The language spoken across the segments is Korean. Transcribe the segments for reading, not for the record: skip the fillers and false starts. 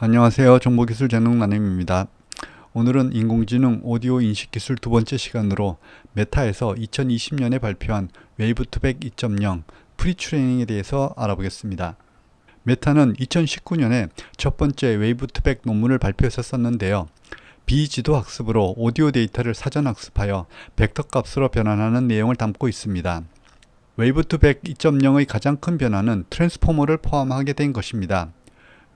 안녕하세요. 정보기술재능나눔입니다. 오늘은 인공지능 오디오 인식 기술 두 번째 시간으로 메타에서 2020년에 발표한 웨이브2백 2.0 프리트레이닝에 대해서 알아보겠습니다. 메타는 2019년에 첫 번째 웨이브2백 논문을 발표했었는데요. 비지도 학습으로 오디오 데이터를 사전 학습하여 벡터 값으로 변환하는 내용을 담고 있습니다. 웨이브2백 2.0의 가장 큰 변화는 트랜스포머를 포함하게 된 것입니다.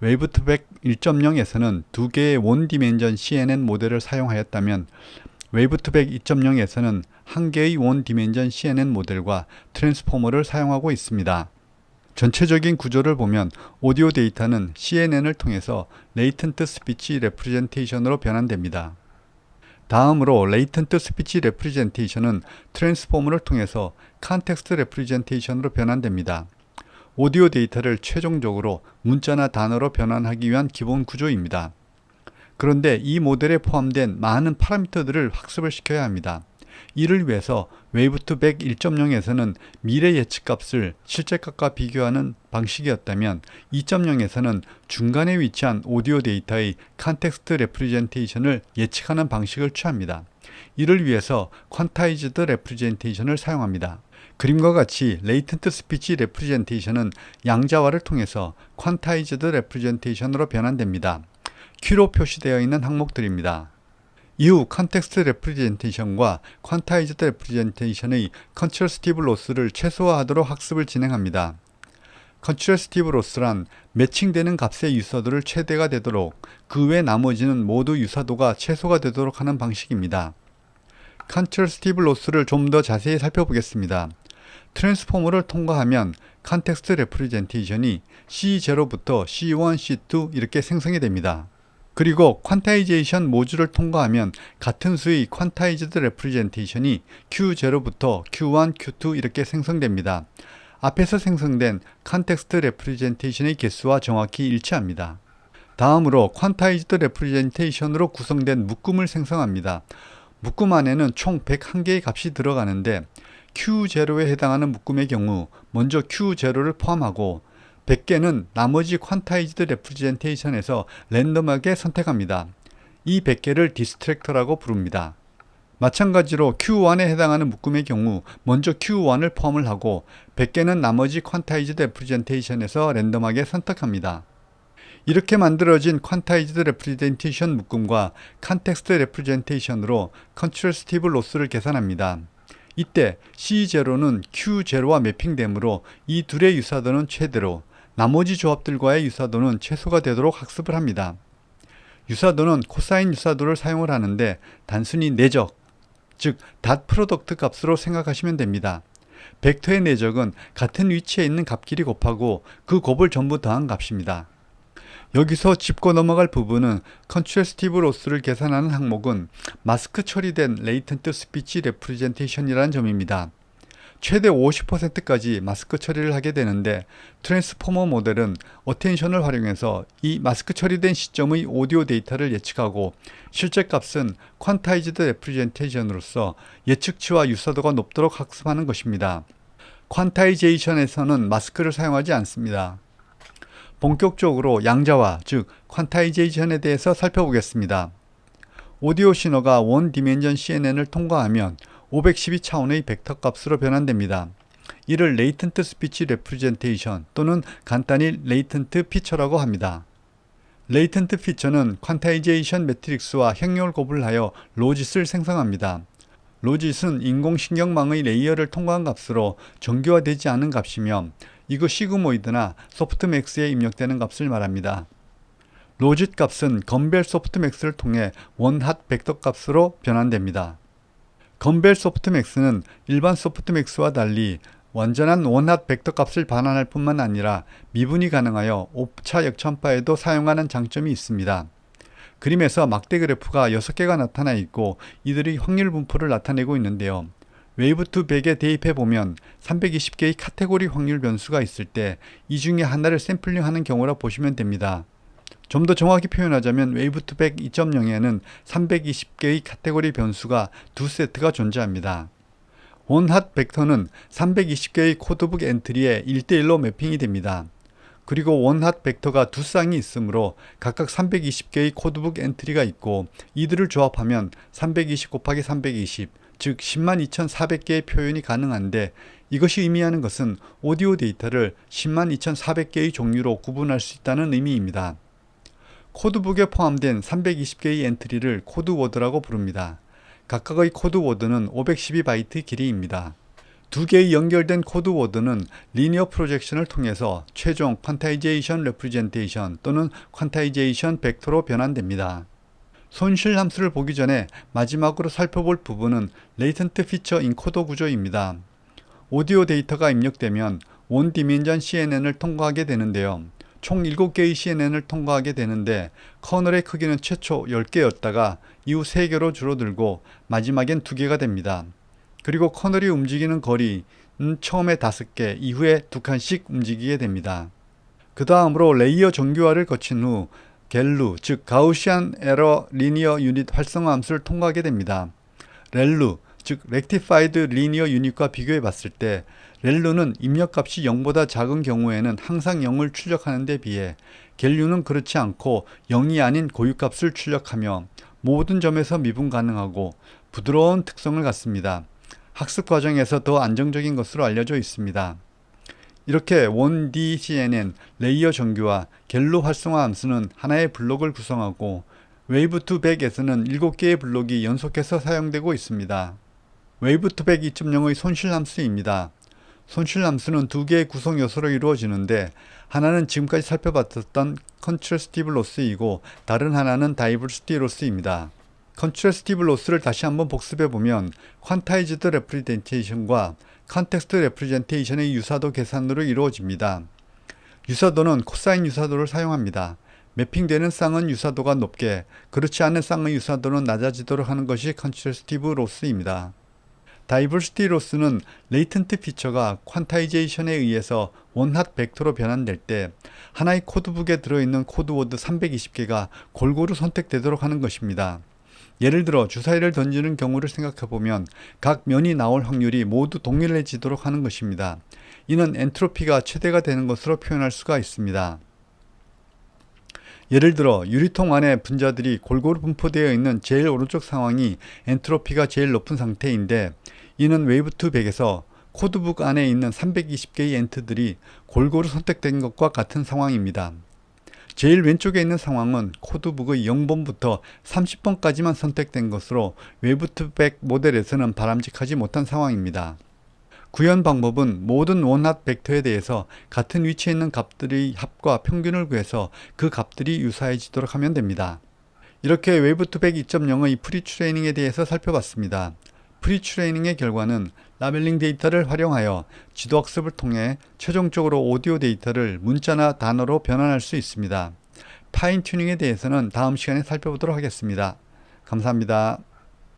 웨이브2백 1.0에서는 두 개의 원 디멘전 CNN 모델을 사용하였다면 웨이브2백 2.0에서는 한 개의 원 디멘전 CNN 모델과 트랜스포머를 사용하고 있습니다. 전체적인 구조를 보면 오디오 데이터는 CNN을 통해서 레이턴트 스피치 레프레젠테이션으로 변환됩니다. 다음으로 레이턴트 스피치 레프레젠테이션은 트랜스포머를 통해서 컨텍스트 레프레젠테이션으로 변환됩니다. 오디오 데이터를 최종적으로 문자나 단어로 변환하기 위한 기본 구조입니다. 그런데 이 모델에 포함된 많은 파라미터들을 학습을 시켜야 합니다. 이를 위해서 웨이브2백 1.0에서는 미래 예측값을 실제값과 비교하는 방식이었다면 2.0에서는 중간에 위치한 오디오 데이터의 컨텍스트 레프레젠테이션을 예측하는 방식을 취합니다. 이를 위해서 퀀타이즈드 레프레젠테이션을 사용합니다. 그림과 같이 레이턴트 스피치 레프레젠테이션은 양자화를 통해서 퀀타이즈드 레프레젠테이션으로 변환됩니다. Q로 표시되어 있는 항목들입니다. 이후 컨텍스트 레프레젠테이션과 퀀타이즈드 레프레젠테이션의 컨트러스티브 로스를 최소화하도록 학습을 진행합니다. 컨트러스티브 로스란 매칭되는 값의 유사도를 최대가 되도록 그 외 나머지는 모두 유사도가 최소가 되도록 하는 방식입니다. 컨트러스티브 로스를 좀 더 자세히 살펴보겠습니다. 트랜스포머를 통과하면 컨텍스트 레프레젠테이션이 C0부터 C1, C2 이렇게 생성이 됩니다. 그리고 퀀타이제이션 모듈을 통과하면 같은 수의 퀀타이즈드 레프레젠테이션이 Q0부터 Q1, Q2 이렇게 생성됩니다. 앞에서 생성된 컨텍스트 레프레젠테이션의 개수와 정확히 일치합니다. 다음으로 퀀타이즈드 레프레젠테이션으로 구성된 묶음을 생성합니다. 묶음 안에는 총 101개의 값이 들어가는데 Q0에 해당하는 묶음의 경우 먼저 Q0를 포함하고 100개는 나머지 퀀타이즈드 레프레젠테이션에서 랜덤하게 선택합니다. 이 100개를 디스트랙터라고 부릅니다. 마찬가지로 Q1에 해당하는 묶음의 경우 먼저 Q1을 포함을 하고 100개는 나머지 퀀타이즈드 레프레젠테이션에서 랜덤하게 선택합니다. 이렇게 만들어진 퀀타이즈드 레프레젠테이션 묶음과 컨텍스트 레프레젠테이션으로 컨트러스티브 로스를 계산합니다. 이때 C0는 Q0와 매핑되므로 이 둘의 유사도는 최대로, 나머지 조합들과의 유사도는 최소가 되도록 학습을 합니다. 유사도는 코사인 유사도를 사용을 하는데 단순히 내적, 즉 닷 프로덕트 값으로 생각하시면 됩니다. 벡터의 내적은 같은 위치에 있는 값끼리 곱하고 그 곱을 전부 더한 값입니다. 여기서 짚고 넘어갈 부분은 컨트러스티브 로스를 계산하는 항목은 마스크 처리된 레이턴트 스피치 레프레젠테이션이라는 점입니다. 최대 50%까지 마스크 처리를 하게 되는데 트랜스포머 모델은 어텐션을 활용해서 이 마스크 처리된 시점의 오디오 데이터를 예측하고 실제 값은 퀀타이즈드 레프레젠테이션으로서 예측치와 유사도가 높도록 학습하는 것입니다. 퀀타이제이션에서는 마스크를 사용하지 않습니다. 본격적으로 양자화, 즉 퀀타이제이션에 대해서 살펴보겠습니다. 오디오 신호가 원 디멘전 CNN을 통과하면 512차원의 벡터 값으로 변환됩니다. 이를 레이턴트 스피치 레프레젠테이션 또는 간단히 레이턴트 피처라고 합니다. 레이턴트 피처는 퀀타이제이션 매트릭스와 행렬 곱을 하여 로짓을 생성합니다. 로짓은 인공신경망의 레이어를 통과한 값으로 정교화되지 않은 값이며 이거 시그모이드나 소프트맥스에 입력되는 값을 말합니다. 로짓 값은 건벨 소프트맥스를 통해 원핫 벡터 값으로 변환됩니다. 건벨 소프트맥스는 일반 소프트맥스와 달리 완전한 원핫 벡터 값을 반환할 뿐만 아니라 미분이 가능하여 오차 역천파에도 사용하는 장점이 있습니다. 그림에서 막대 그래프가 6개가 나타나 있고 이들이 확률 분포를 나타내고 있는데요. 웨이브2백에 대입해보면 320개의 카테고리 확률 변수가 있을 때 이 중에 하나를 샘플링하는 경우라 보시면 됩니다. 좀 더 정확히 표현하자면 웨이브2백 2.0에는 320개의 카테고리 변수가 두 세트가 존재합니다. 원핫 벡터는 320개의 코드북 엔트리에 1대1로 매핑이 됩니다. 그리고 원핫 벡터가 두 쌍이 있으므로 각각 320개의 코드북 엔트리가 있고 이들을 조합하면 320 곱하기 320, 즉 102,400개의 표현이 가능한데 이것이 의미하는 것은 오디오 데이터를 102,400개의 종류로 구분할 수 있다는 의미입니다. 코드북에 포함된 320개의 엔트리를 코드워드라고 부릅니다. 각각의 코드워드는 512바이트 길이입니다. 두 개의 연결된 코드워드는 리니어 프로젝션을 통해서 최종 퀀타이제이션 레프리젠테이션 또는 퀀타이제이션 벡터로 변환됩니다. 손실 함수를 보기 전에 마지막으로 살펴볼 부분은 레이턴트 피처 인코더 구조입니다. 오디오 데이터가 입력되면 원 디멘전 CNN을 통과하게 되는데요. 총 7개의 CNN을 통과하게 되는데 커널의 크기는 최초 10개였다가 이후 3개로 줄어들고 마지막엔 2개가 됩니다. 그리고 커널이 움직이는 거리는 처음에 5개, 이후에 2칸씩 움직이게 됩니다. 그 다음으로 레이어 정교화를 거친 후 겔루, 즉 가우시안 에러 리니어 유닛 활성화 함수를 통과하게 됩니다. 렐루, 즉 렉티파이드 리니어 유닛과 비교해 봤을 때 렐루는 입력값이 0보다 작은 경우에는 항상 0을 출력하는 데 비해 겔루는 그렇지 않고 0이 아닌 고유값을 출력하며 모든 점에서 미분 가능하고 부드러운 특성을 갖습니다. 학습 과정에서 더 안정적인 것으로 알려져 있습니다. 이렇게 1DCNN 레이어 정교와 겔루 활성화 함수는 하나의 블록을 구성하고 웨이브200에서는 7개의 블록이 연속해서 사용되고 있습니다. 웨이브200 2.0의 손실 함수입니다. 손실 함수는 두 개의 구성 요소로 이루어지는데 하나는 지금까지 살펴봤던 컨트래스티브 로스이고 다른 하나는 다이버시티 로스입니다. 컨트래스티브 로스를 다시 한번 복습해 보면 퀀타이즈드 레프리젠테이션과 컨텍스트 레프리젠테이션의 유사도 계산으로 이루어집니다. 유사도는 코사인 유사도를 사용합니다. 매핑되는 쌍은 유사도가 높게, 그렇지 않은 쌍의 유사도는 낮아지도록 하는 것이 컨트래스티브 로스입니다. 다이버시티 로스는 레이턴트 피처가 퀀타이제이션에 의해서 원핫 벡터로 변환될 때 하나의 코드북에 들어있는 코드워드 320개가 골고루 선택되도록 하는 것입니다. 예를 들어 주사위를 던지는 경우를 생각해보면 각 면이 나올 확률이 모두 동일해지도록 하는 것입니다. 이는 엔트로피가 최대가 되는 것으로 표현할 수가 있습니다. 예를 들어 유리통 안에 분자들이 골고루 분포되어 있는 제일 오른쪽 상황이 엔트로피가 제일 높은 상태인데 이는 웨이브200에서 코드북 안에 있는 320개의 엔트들이 골고루 선택된 것과 같은 상황입니다. 제일 왼쪽에 있는 상황은 코드북의 0번부터 30번까지만 선택된 것으로 웨이브200 모델에서는 바람직하지 못한 상황입니다. 구현 방법은 모든 원핫 벡터에 대해서 같은 위치에 있는 값들의 합과 평균을 구해서 그 값들이 유사해지도록 하면 됩니다. 이렇게 웨이브200 2.0의 프리트레이닝에 대해서 살펴봤습니다. 프리트레이닝의 결과는 라벨링 데이터를 활용하여 지도학습을 통해 최종적으로 오디오 데이터를 문자나 단어로 변환할 수 있습니다. 파인 튜닝에 대해서는 다음 시간에 살펴보도록 하겠습니다. 감사합니다.